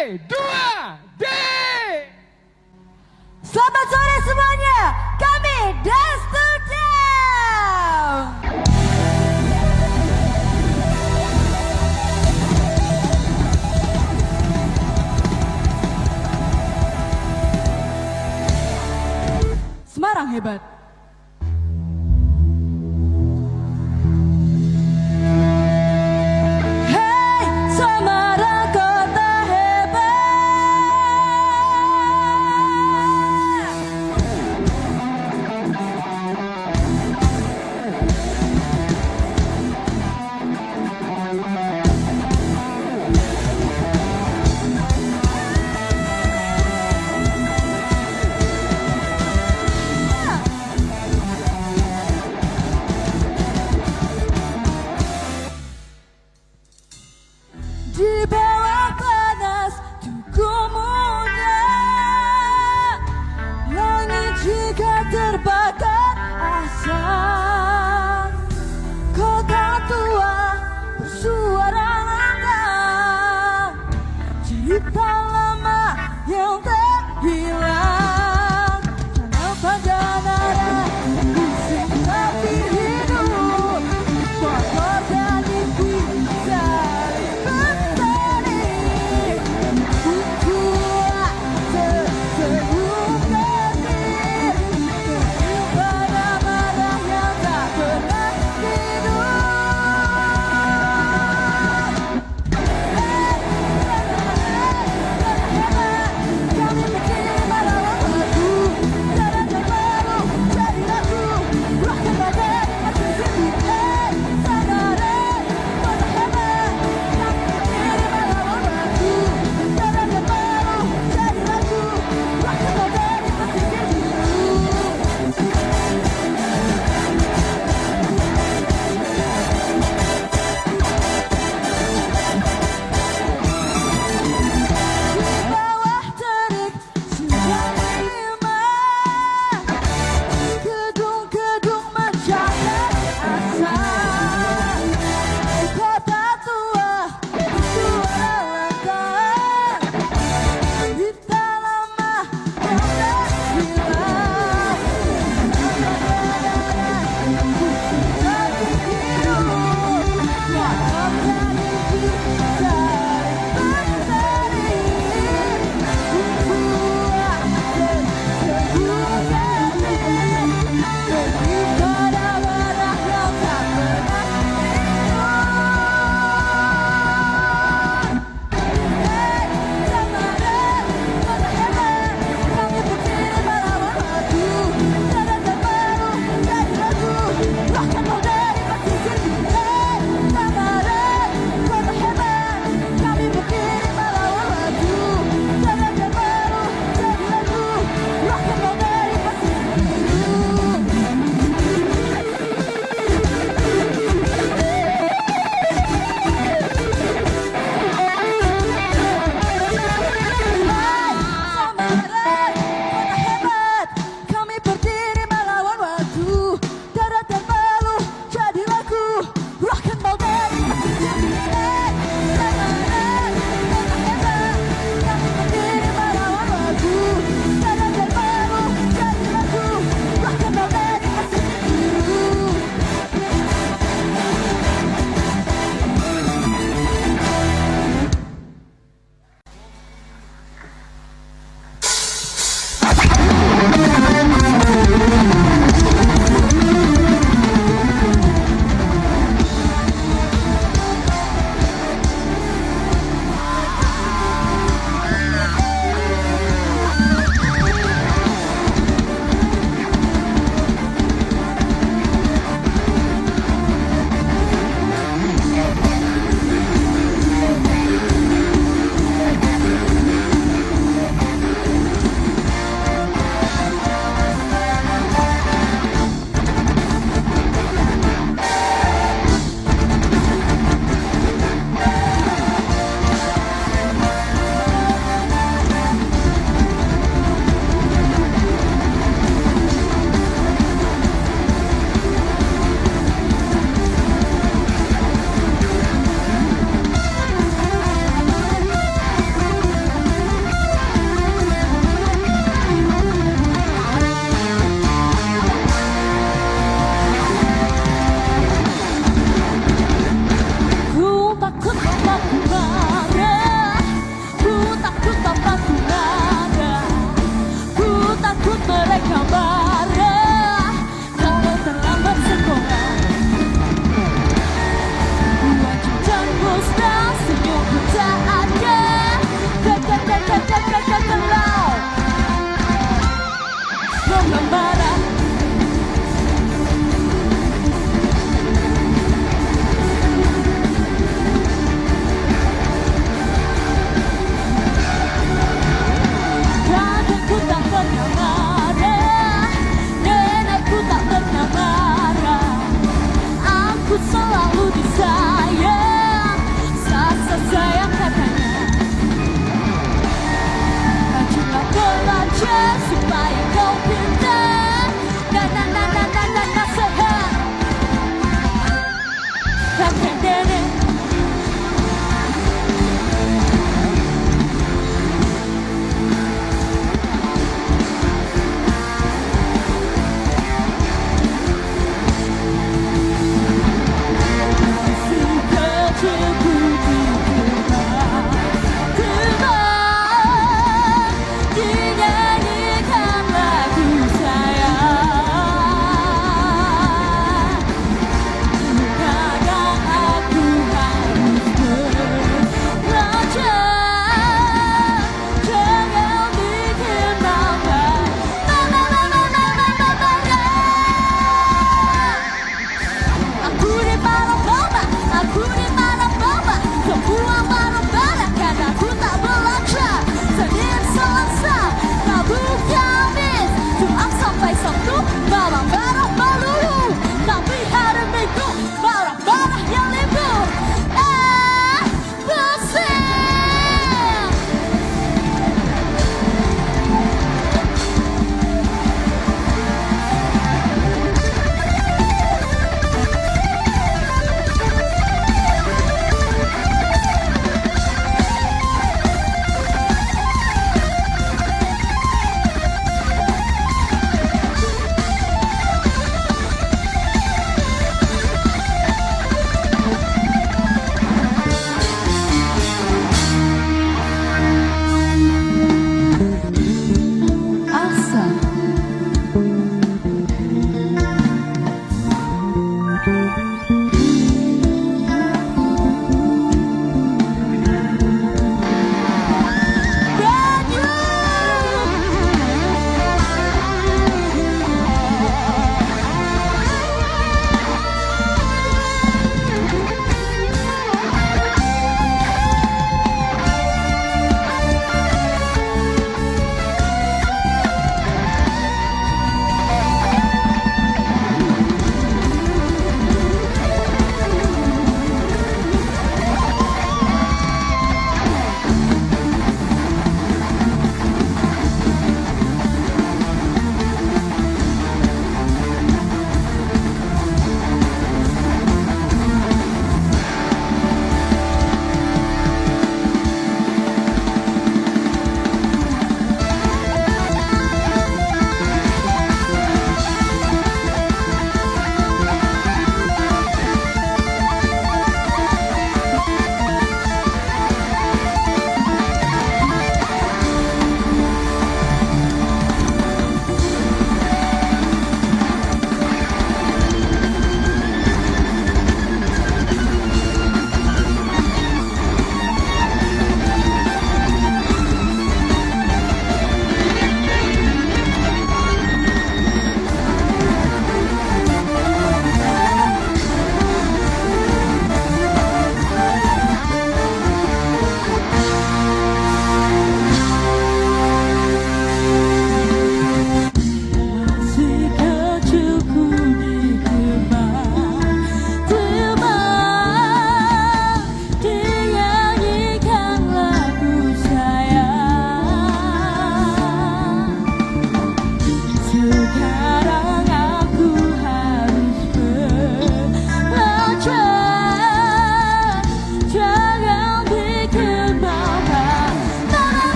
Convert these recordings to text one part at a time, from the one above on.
2D. Selamat sore semuanya, kami Dance to Down. Semarang hebat. Hey, Semarang kota hebat.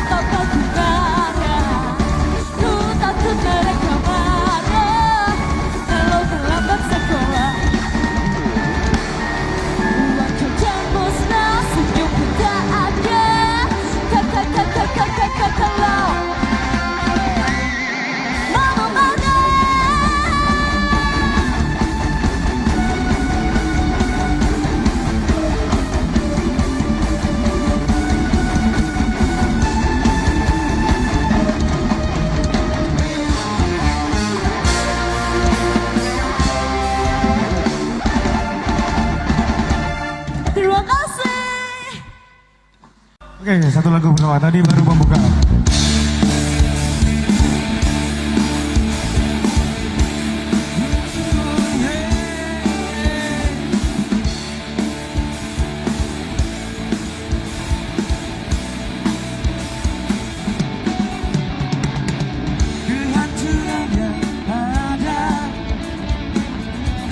tak takut marah, ku takut mereka marah kalau terlambat sekolah. Uang jajan musnah, senyum pun tak ada. Kalau mama mana? Terima kasih. Oke, satu lagu pertama tadi baru membuka. Kehancuran yang ada,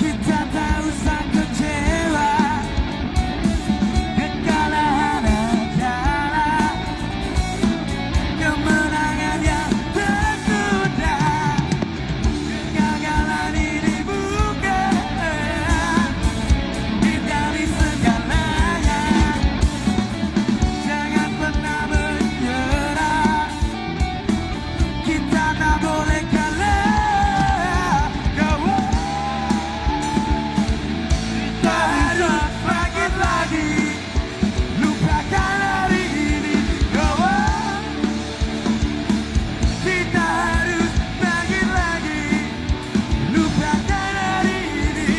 kita tak usah kecewa. Kekalahan adalah kemenangan yang tertunda. Kegagalan ini bukan hindari segalanya. Jangan pernah menyerah, kita tak boleh kalah. Kita harus bangkit lagi, lupakan hari ini. Kita harus bangkit lagi, lupakan hari ini.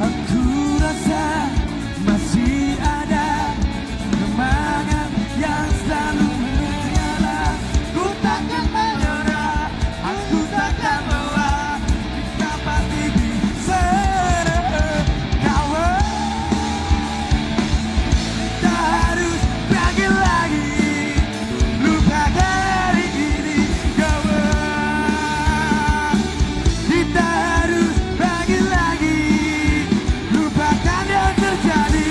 Aku rasa masih ada semangat yang selalu menyala. Ku takkan menyerah, aku takkan lelah. Kita pasti bisa kawan. Kita harus bangkit lagi, lupakan hari ini kawan. Kita harus bangkit lagi, lupakan yang terjadi.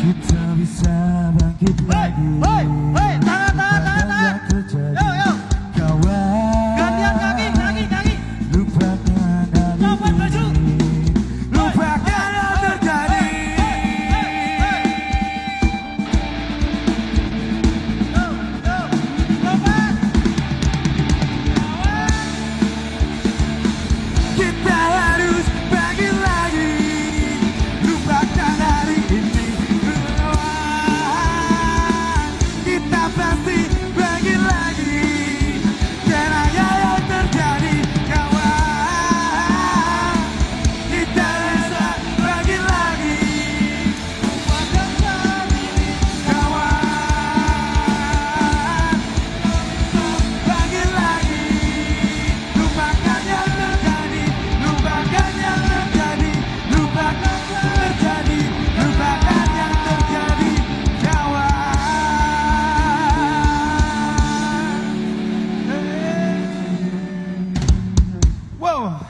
Kita bisa bangkit lagi. Lupakan yang terjadi. Kawan, Gantian kaki. lupakan hari Lawan baju. ini. Lupakan yang terjadi. Kita harus bangkit lagi, lupakan hari ini. Kita pasti bangkit lagi, kenanya yang terjadi kawan. Kita bisa bangkit lagi, lupakan hari ini kawan. Bangkit lagi, lupakan yang terjadi, lupakan yang terjadi, lupakan yang terjadi, lupakan yang terjadi kawan. Wow.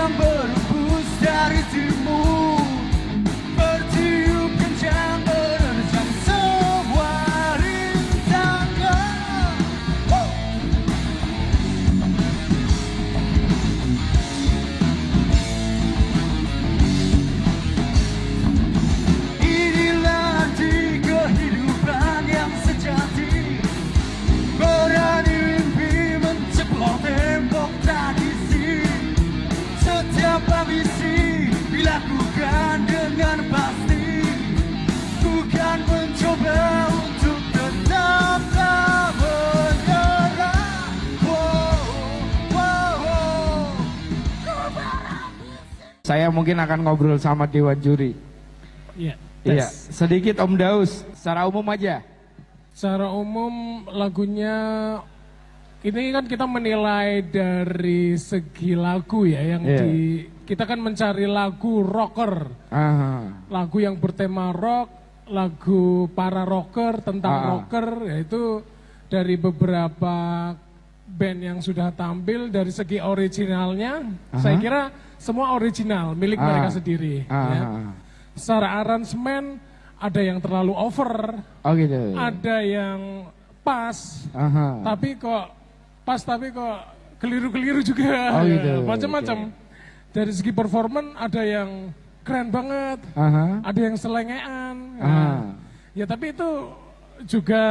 yang berembus dari timur, bertiup kencang menerjang sebuah rintangan. Inilah arti kehidupan yang sejati, berani mimpi menceplok tembok tradisi. Setiap ambisi dilakukan dengan pasti, bukan mencoba untuk tetap tak menyerah. Saya mungkin akan ngobrol sama Dewan Juri. Iya. Iya, sedikit Om Daus, secara umum aja. Secara umum lagunya ini kan kita menilai dari segi lagu ya yang Iya. kita kan mencari lagu rocker. Lagu yang bertema rock, lagu para rocker tentang rocker, yaitu dari beberapa band yang sudah tampil. Dari segi originalnya saya kira semua original milik mereka sendiri ya. Secara aransemen ada yang terlalu over, Oh gitu. ada yang pas, tapi kok keliru-keliru juga. Oh gitu. Macam-macam. Dari segi performan ada yang keren banget, ada yang selengean. Ya tapi itu juga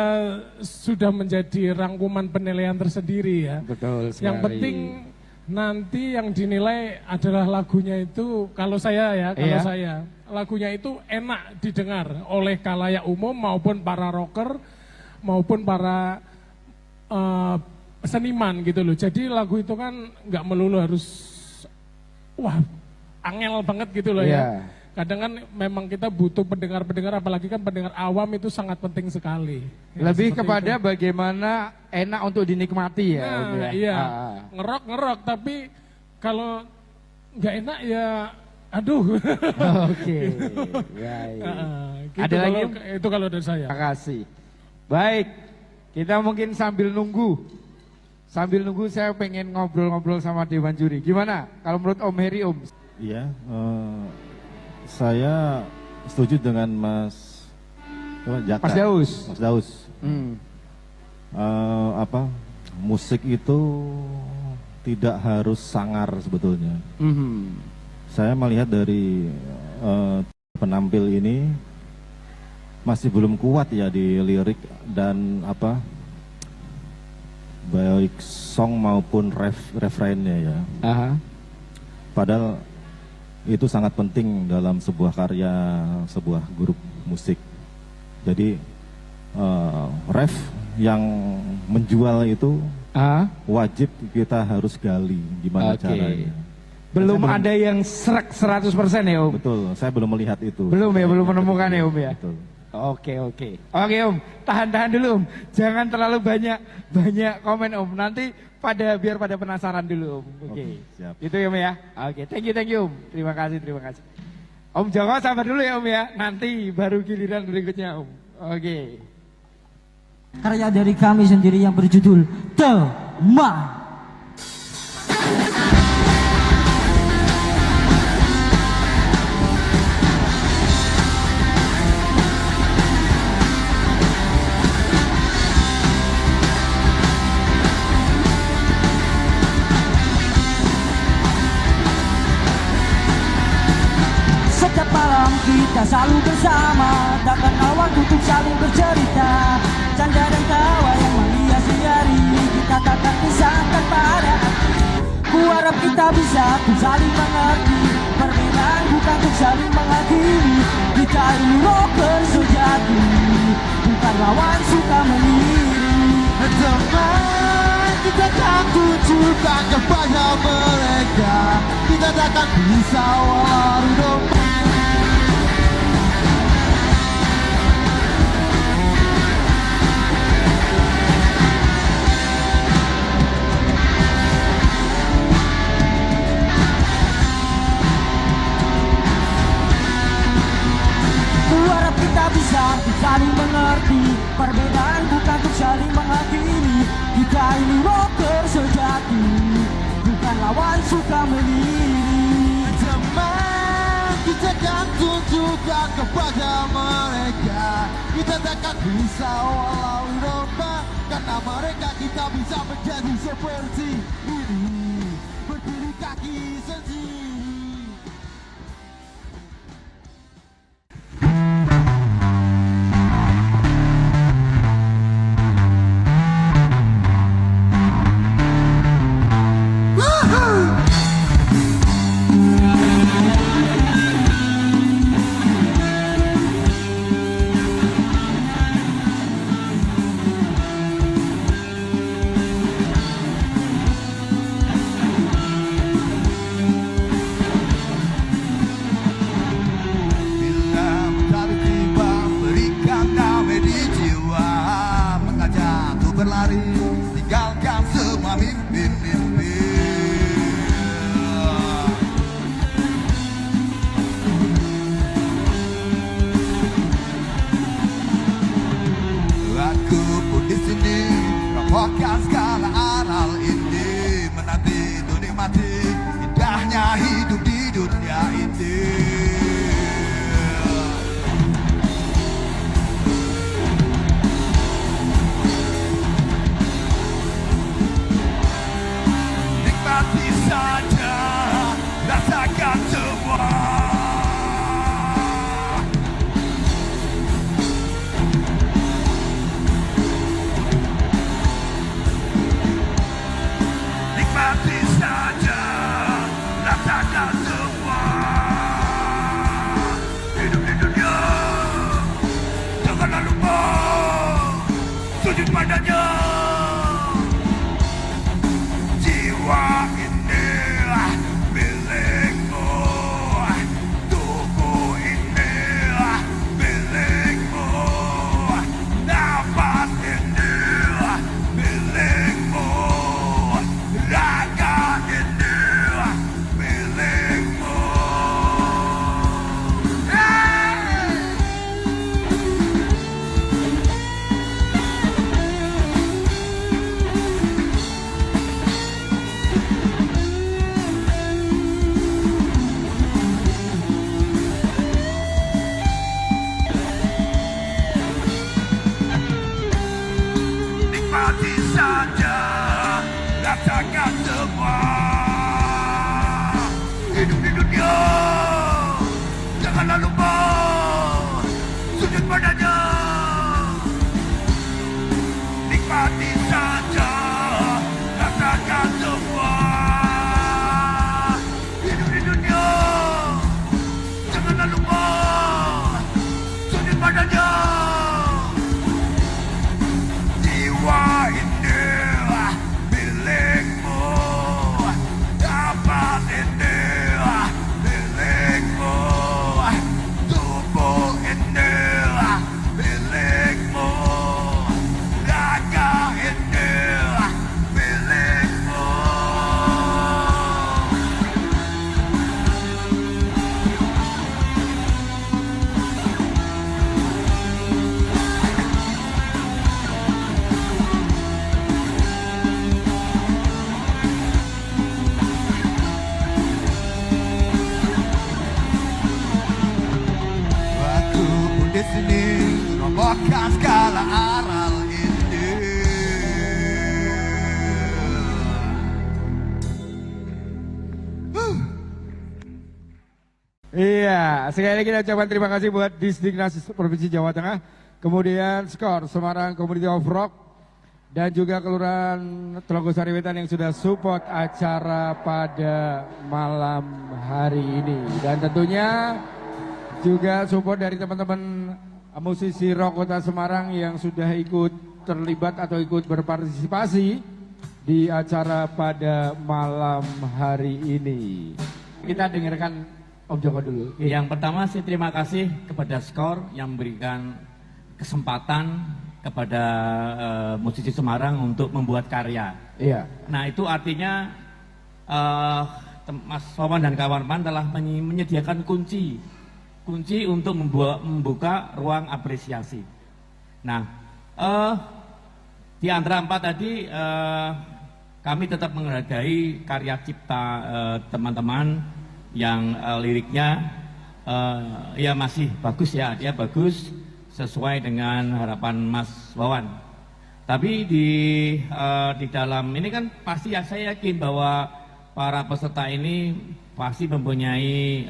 sudah menjadi rangkuman penilaian tersendiri ya. Betul sekali. Yang penting nanti yang dinilai adalah lagunya itu, kalau saya lagunya itu enak didengar oleh khalayak umum maupun para rocker maupun para seniman gitu loh. Jadi lagu itu kan nggak melulu harus angel banget gitu loh ya. Kadang kan memang kita butuh pendengar-pendengar, apalagi kan pendengar awam itu sangat penting sekali. Ya, lebih kepada itu. Bagaimana enak untuk dinikmati ya. Nah, iya, ngerok tapi kalau nggak enak ya aduh. Oke. Gitu. Ada lagi? Itu kalau dari saya. Terima kasih. Baik, kita mungkin sambil nunggu. Sambil nunggu saya pengen ngobrol-ngobrol sama Dewan Juri. Gimana kalau menurut Om Heri, Om? Iya, saya setuju dengan Mas Jaka. Mas Daus. Mas Daus. Musik itu tidak harus sangar sebetulnya. Saya melihat dari penampil ini masih belum kuat ya di lirik dan baik song maupun refrainnya ya. Padahal itu sangat penting dalam sebuah karya, sebuah grup musik. Jadi ref yang menjual itu wajib kita harus gali gimana caranya. Belum ada yang serak 100% ya Om? Betul, saya belum melihat itu. Belum ya, belum menemukan ya Om ya? Betul. Oke Om, tahan dulu Om. Jangan terlalu banyak komen Om. Nanti biar pada penasaran dulu Om. Oke. Siap. Itu ya Om ya? Oke, thank you Om. Terima kasih. Om Joko sabar dulu ya Om ya. Nanti baru giliran berikutnya Om. Oke. Karya dari kami sendiri yang berjudul Tema. Setiap malam kita selalu bersama, tak kenal waktu untuk saling bercerita. Canda dan tawa yang menghiasi hari, kita takkan pisahkan pada hati. Ku harap kita bisa untuk saling mengerti, perbedaan bukan untuk saling menghakimi. Kita ini rocker sejati, bukan lawan suka meniri. Teman, kita tak tunjukkan kepada mereka, kita takkan bisa walau domba. Bisa saling mengerti, perbedaan bukan untuk saling menghakimi. Kita ini rocker sejati, bukan lawan suka meniri. tunjukkan kepada mereka kita takkan bisa walau domba, karena mereka kita bisa menjadi seperti ini, berdiri kaki sendiri. Tinggalkan semua mimpi-mimpi. Aku pun di sini robohkan segala aral ini, menanti untuk nikmati indahnya hidup di dunia ini. Nikmati saja, rasakan semua. Nikmati saja, rasakan semua. Hidup di dunia, janganlah lupa sujud padanya. Jiwa ini milikmu, tubuh ini milikmu, nafas ini milikmu, raga ini milikmu. Nikmati saja, rasakan semua. Hidup di dunia, janganlah lupa sujud padanya. Nikmati saja, rasakan semua. Hidup di dunia, janganlah lupa sujud padanya. Jiwa ini milikmu, nafas ini milikmu, tubuh ini milikmu, raga ini milikmu. Aku pun di sini robohkan segala aral ini. Iya, sekali lagi kita ucapkan terima kasih buat Disdiknas Provinsi Jawa Tengah, kemudian Skor Semarang Community of Rock, dan juga Kelurahan Telogosari Wetan yang sudah support acara pada malam hari ini. Dan tentunya juga support dari teman-teman musisi rock Kota Semarang yang sudah ikut terlibat atau ikut berpartisipasi di acara pada malam hari ini. Kita dengarkan Om Joko dulu. Yang pertama sih terima kasih kepada Skor yang memberikan kesempatan kepada musisi Semarang untuk membuat karya. Iya. Nah itu artinya Mas Wawan dan kawan-kawan telah menyediakan kunci untuk membuka ruang apresiasi. Nah di antara empat tadi kami tetap menghargai karya cipta teman-teman yang liriknya ya masih bagus ya, dia bagus sesuai dengan harapan Mas Wawan. Tapi di dalam ini kan pasti ya saya yakin bahwa para peserta ini pasti mempunyai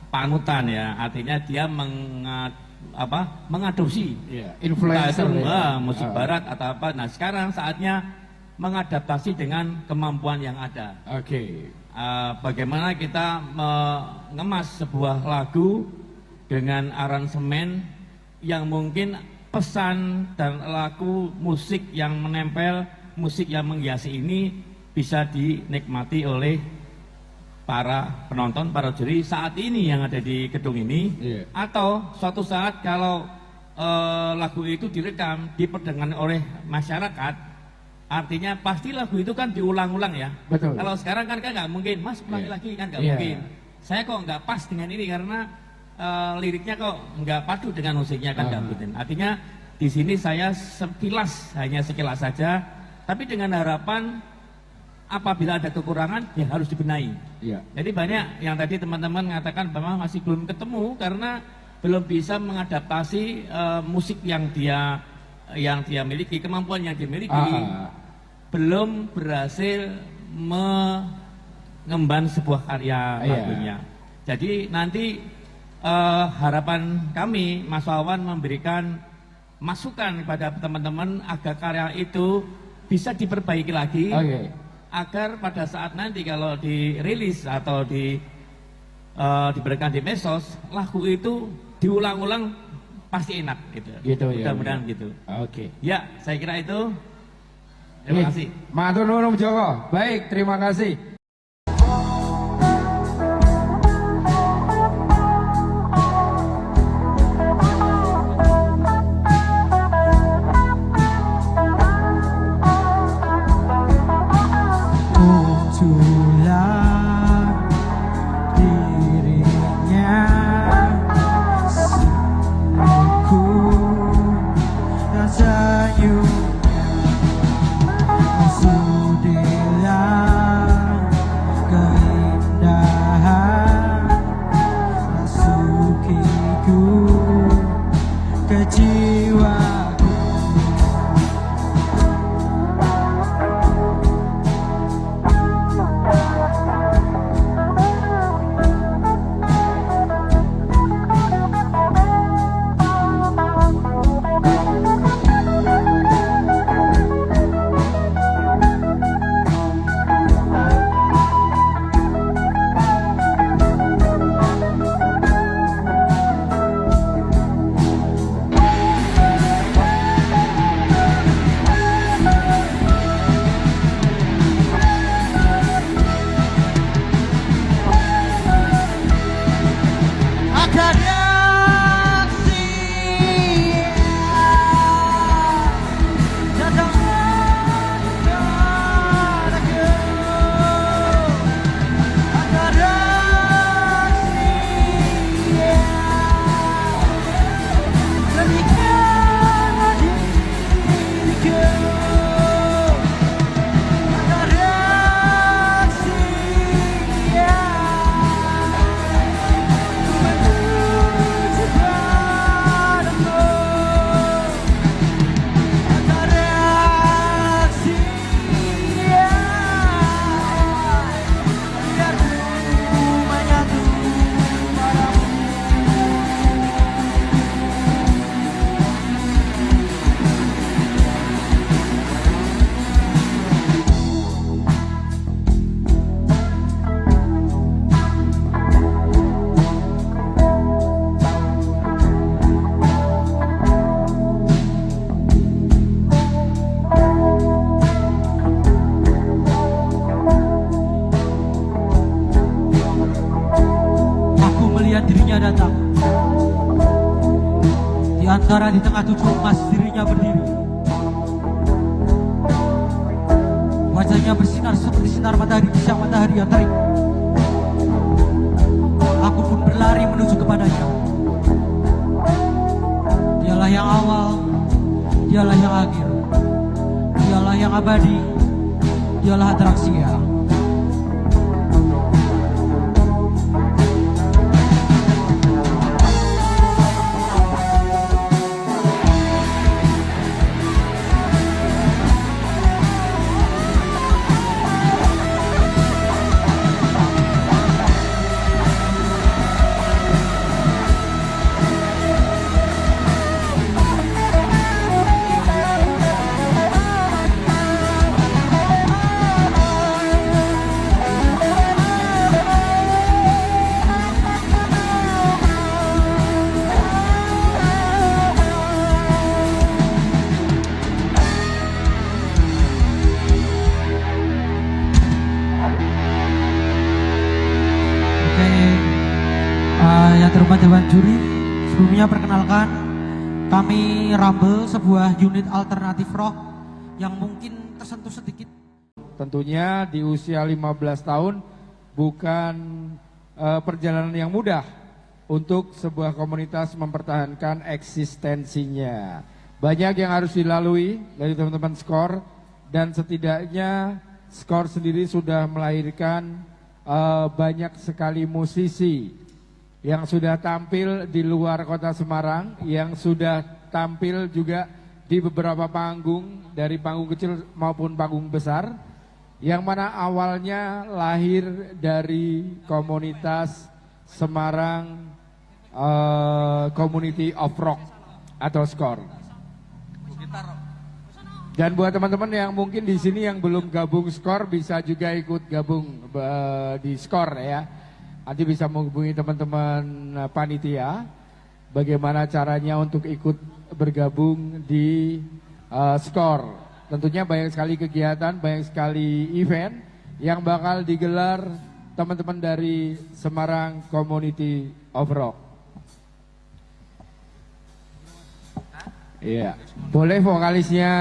panutan ya, artinya dia mengadopsi influencer musik barat atau apa. Nah sekarang saatnya mengadaptasi dengan kemampuan yang ada. Bagaimana kita mengemas sebuah lagu dengan aransemen yang mungkin pesan dan lagu musik yang menempel, musik yang menghiasi ini bisa dinikmati oleh para penonton, para juri saat ini yang ada di gedung ini, atau suatu saat kalau lagu itu direkam, diperdengarkan oleh masyarakat. Artinya pasti lagu itu kan diulang-ulang ya. Betul. Kalau sekarang kan nggak mungkin, Mas ulangi lagi kan nggak mungkin. Saya kok nggak pas dengan ini karena liriknya kok nggak padu dengan musiknya kan nggak mungkin. Artinya di sini saya hanya sekilas saja, tapi dengan harapan apabila ada kekurangan ya harus dibenahi. Jadi banyak yang tadi teman-teman mengatakan bahwa masih belum ketemu karena belum bisa mengadaptasi musik yang dia miliki, kemampuan yang dimiliki. Belum berhasil mengemban sebuah karya lagunya. Jadi nanti harapan kami Mas Wawan memberikan masukan kepada teman-teman agar karya itu bisa diperbaiki lagi, agar pada saat nanti kalau dirilis atau diberikan di medsos, lagu itu diulang-ulang pasti enak gitu. Mudah-mudahan gitu. Ya, saya kira itu. Terima kasih. Matur nuwun Joko. Baik, terima kasih. Muncullah dirinya, senyumku dan senyumnya, sudilah keindahan, masukiku ke jiwaku. Datang di antara di tengah tujuh emas, dirinya berdiri, wajahnya bersinar seperti sinar matahari di siang matahari yang terik. Aku pun berlari menuju kepadanya. Dialah yang awal, dialah yang akhir, dialah yang abadi, dialah atraksi ya. sebagai yang terhormat Dewan Juri, sebelumnya perkenalkan kami Rumble, sebuah unit alternatif rock yang mungkin tersentuh sedikit. Tentunya di usia 15 tahun bukan perjalanan yang mudah untuk sebuah komunitas mempertahankan eksistensinya. Banyak yang harus dilalui dari teman-teman Skor, dan setidaknya Skor sendiri sudah melahirkan banyak sekali musisi yang sudah tampil di luar kota Semarang, yang sudah tampil juga di beberapa panggung, dari panggung kecil maupun panggung besar, yang mana awalnya lahir dari komunitas Semarang Community of Rock atau Skor. Dan buat teman-teman yang mungkin di sini yang belum gabung Skor, bisa juga ikut gabung di Skor ya. Nanti bisa menghubungi teman-teman panitia bagaimana caranya untuk ikut bergabung di Skor. Tentunya banyak sekali kegiatan, banyak sekali event yang bakal digelar teman-teman dari Semarang Community of Rock. Iya, boleh vokalisnya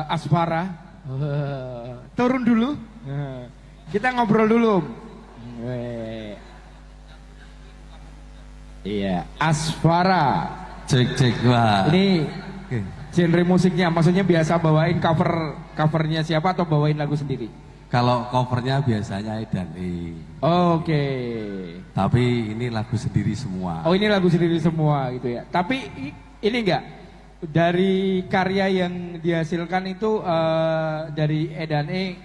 Asfara turun dulu. Kita ngobrol dulu. Iya, Asfara. Cek wah. Ini genre musiknya, maksudnya biasa bawain covernya siapa atau bawain lagu sendiri? Kalau covernya biasanya Edan E. Oke. Tapi ini lagu sendiri semua. Oh, ini lagu sendiri semua gitu ya. Tapi ini enggak, dari karya yang dihasilkan itu dari Edan E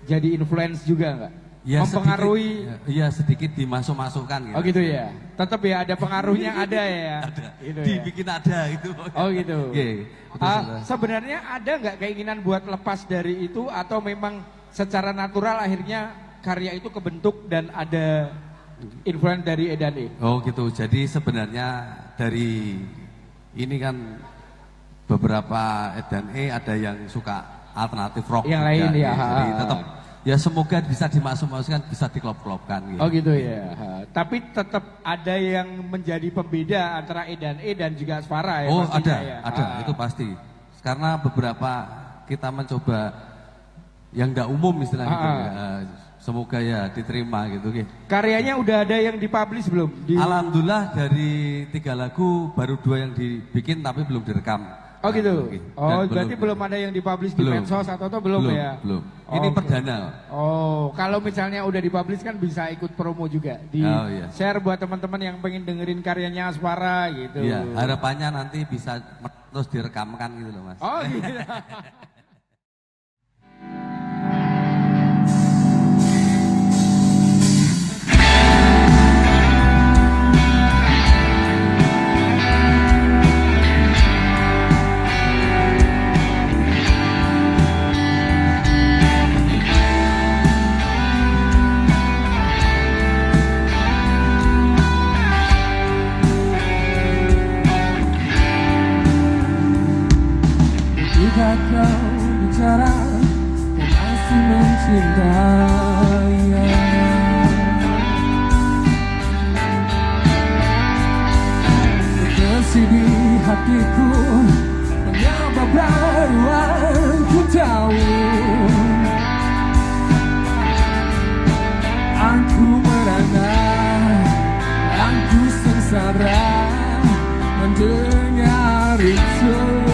jadi influence juga enggak? Ya, mempengaruhi? sedikit dimasuk-masukkan gitu. Oh gitu ya. Tetap ya ada pengaruhnya ada ya. Ada. Gitu Dibikin ya. ada gitu. Oh gitu. Sebenarnya ada nggak keinginan buat lepas dari itu, atau memang secara natural akhirnya karya itu kebentuk dan ada influence dari Edan E? Oh gitu. Jadi sebenarnya dari ini kan beberapa Edan E ada yang suka alternatif rock. Yang lain ya. Jadi tetap ya semoga bisa dimasuk-masukkan, bisa diklop-klopkan gitu. Oh gitu ya. Tapi tetap ada yang menjadi pembeda antara Edan E dan juga Asfara ya. Oh ada, ya. itu pasti. Karena beberapa kita mencoba yang enggak umum istilahnya gitu ya. Semoga ya diterima gitu. Karyanya udah ada yang dipublish belum? Alhamdulillah dari 3 lagu baru 2 yang dibikin tapi belum direkam. Oh gitu. Oh berarti belum ada yang dipublish di medsos atau belum ya? Belum. Ini perdana. Oh, kalau misalnya udah dipublish kan bisa ikut promo juga di share buat teman-teman yang pengen dengerin karyanya Asfara gitu. Iya, harapannya nanti bisa terus direkamkan gitu loh Mas. Oh gitu. Ketika kau bicara, kau masih mencintai. Terbesit di hatiku, penyebab baruan ku tahu. Aku merana, aku sengsara mendengar itu.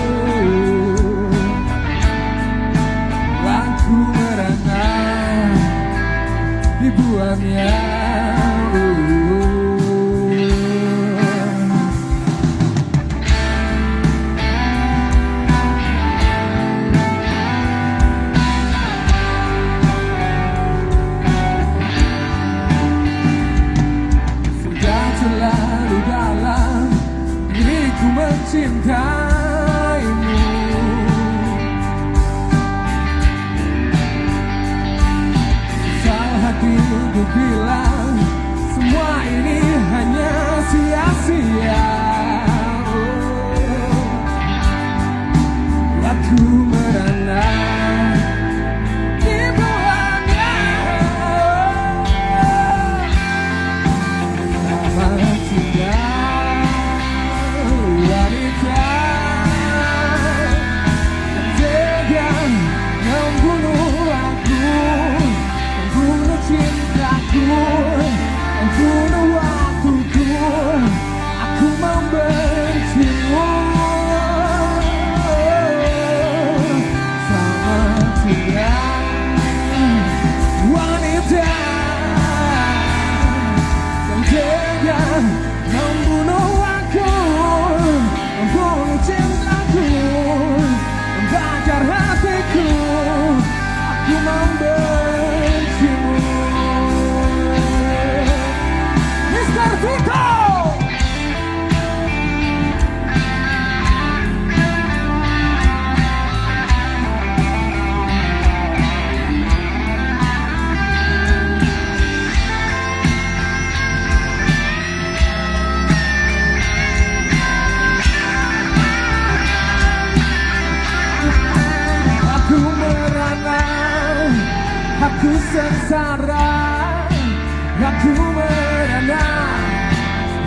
Dibuangnya sudah terlalu dalam diriku mencintaimu. Hatiku bilang Aku sengsara, aku merana.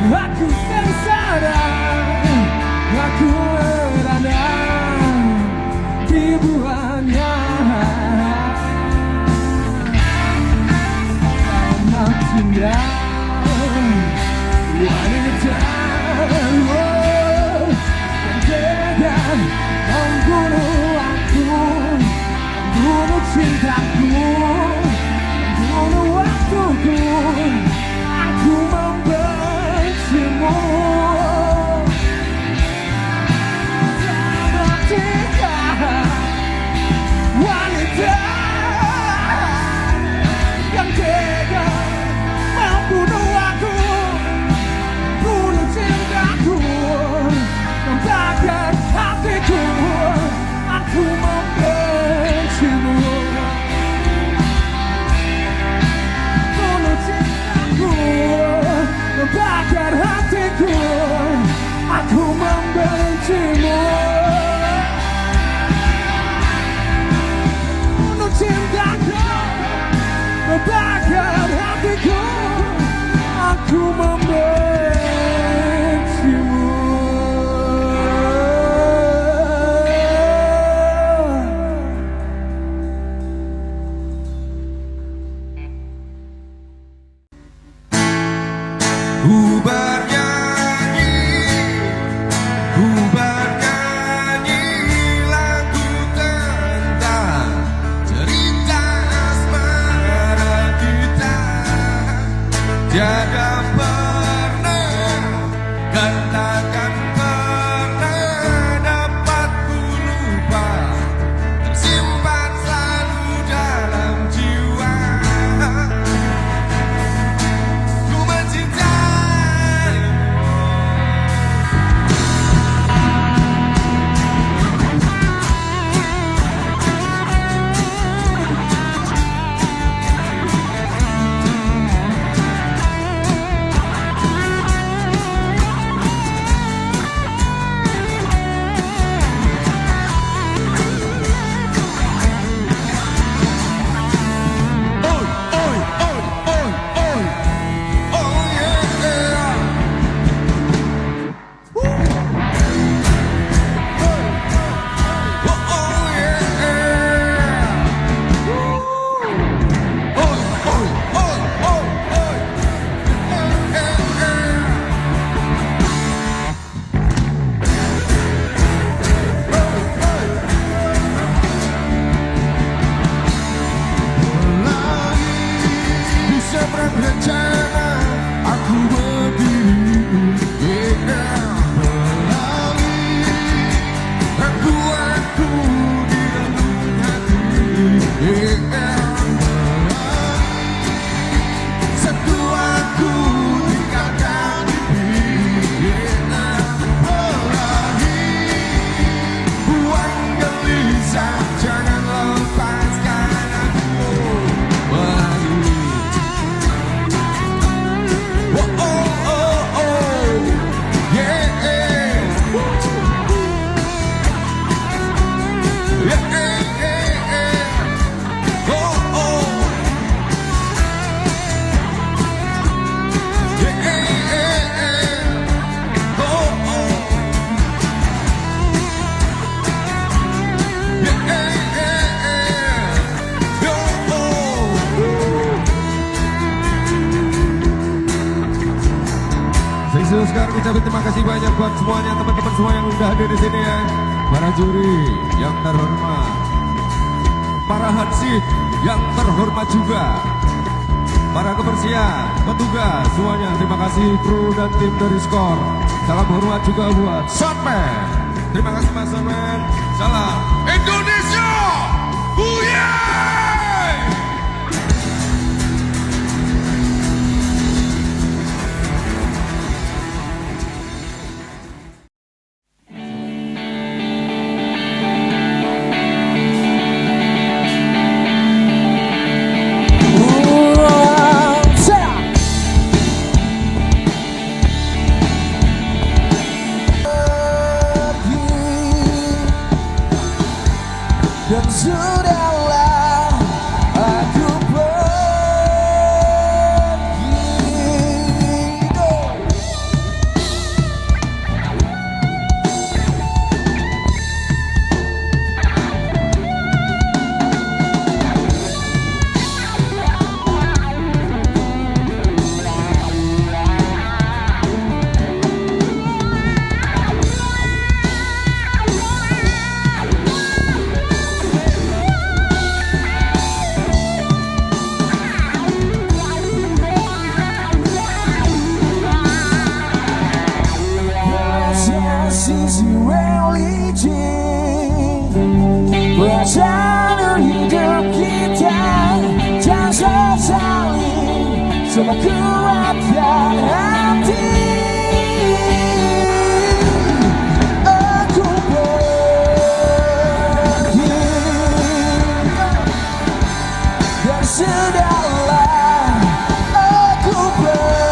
Aku sengsara, aku merana. Dibuatnya sama cinta wanita, yang tega membunuh aku, membunuh cintaku, membunuh waktuku. Aku membencimu. Sama cinta wanita yang tega membunuh aku, bunuh cintaku, membakar hatiku. Aku membencimu. Bunuh cintaku, membakar hatiku. Aku membencimu. Bunuh cintaku, membakar hatiku. Aku membencimu. Ku bernyanyi, ku bernyanyi lagu tentang cerita asmara kita. Tiada pernah, dan takkan pernah dapat ku lupa, tersimpan selalu dalam jiwa. Ku mencintai rencana aku berdiri melalui rangkuanku di dalam hati, sentuhanku tinggalkan di melalui buang gelisah, jangan lepaskan aku melalui. Oh, oh, oh, oh, yeah, yeah, yeah, yeah, oh, oh, yeah, oh, oh, Saya sekarang ucapin terima kasih banyak buat semuanya, teman-teman semua yang udah hadir di sini ya. Para juri yang terhormat, para hansip yang terhormat juga, para kebersihan, petugas semuanya, terima kasih kru dan tim dari Skor. Salam hormat juga buat Soundman. Terima kasih Mas Soundman. Salam Indonesia. Booyah! Dan sudahlah aku cuma kuat dan hati. Aku pergi dan sudahlah aku pergi.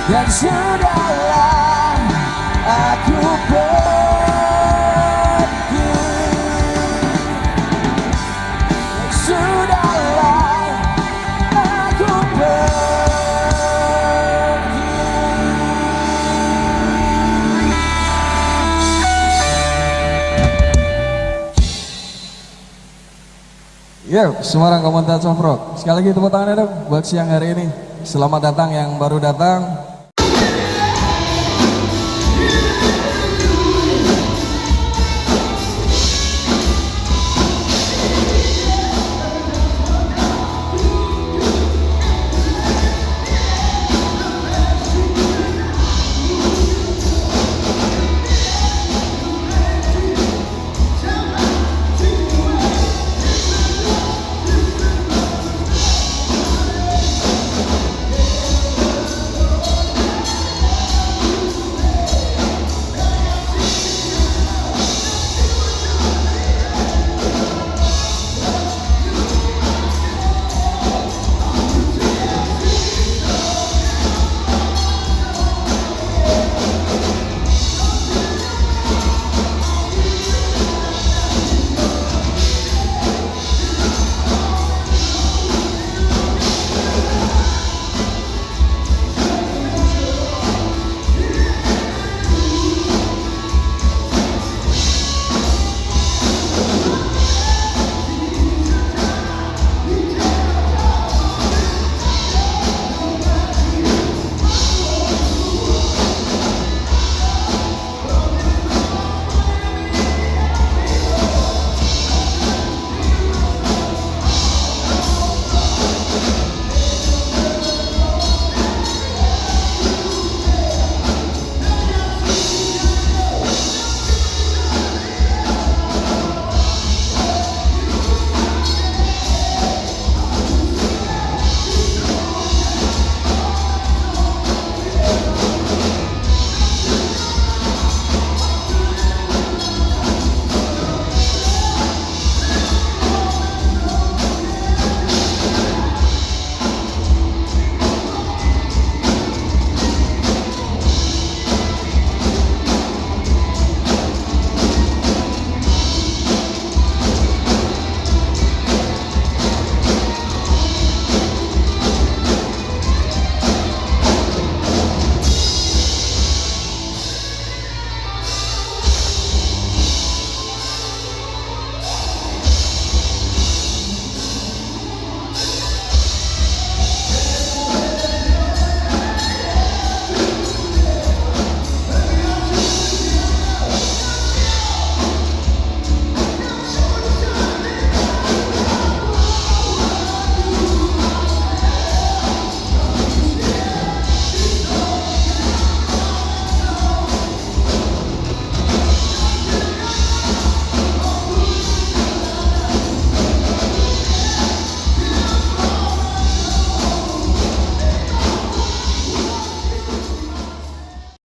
Dan sudahlah aku pergi. Sudahlah aku pergi. Yo, Semarang Komunitas Rock. Sekali lagi tepuk tangan dong buat siang hari ini. Selamat datang yang baru datang.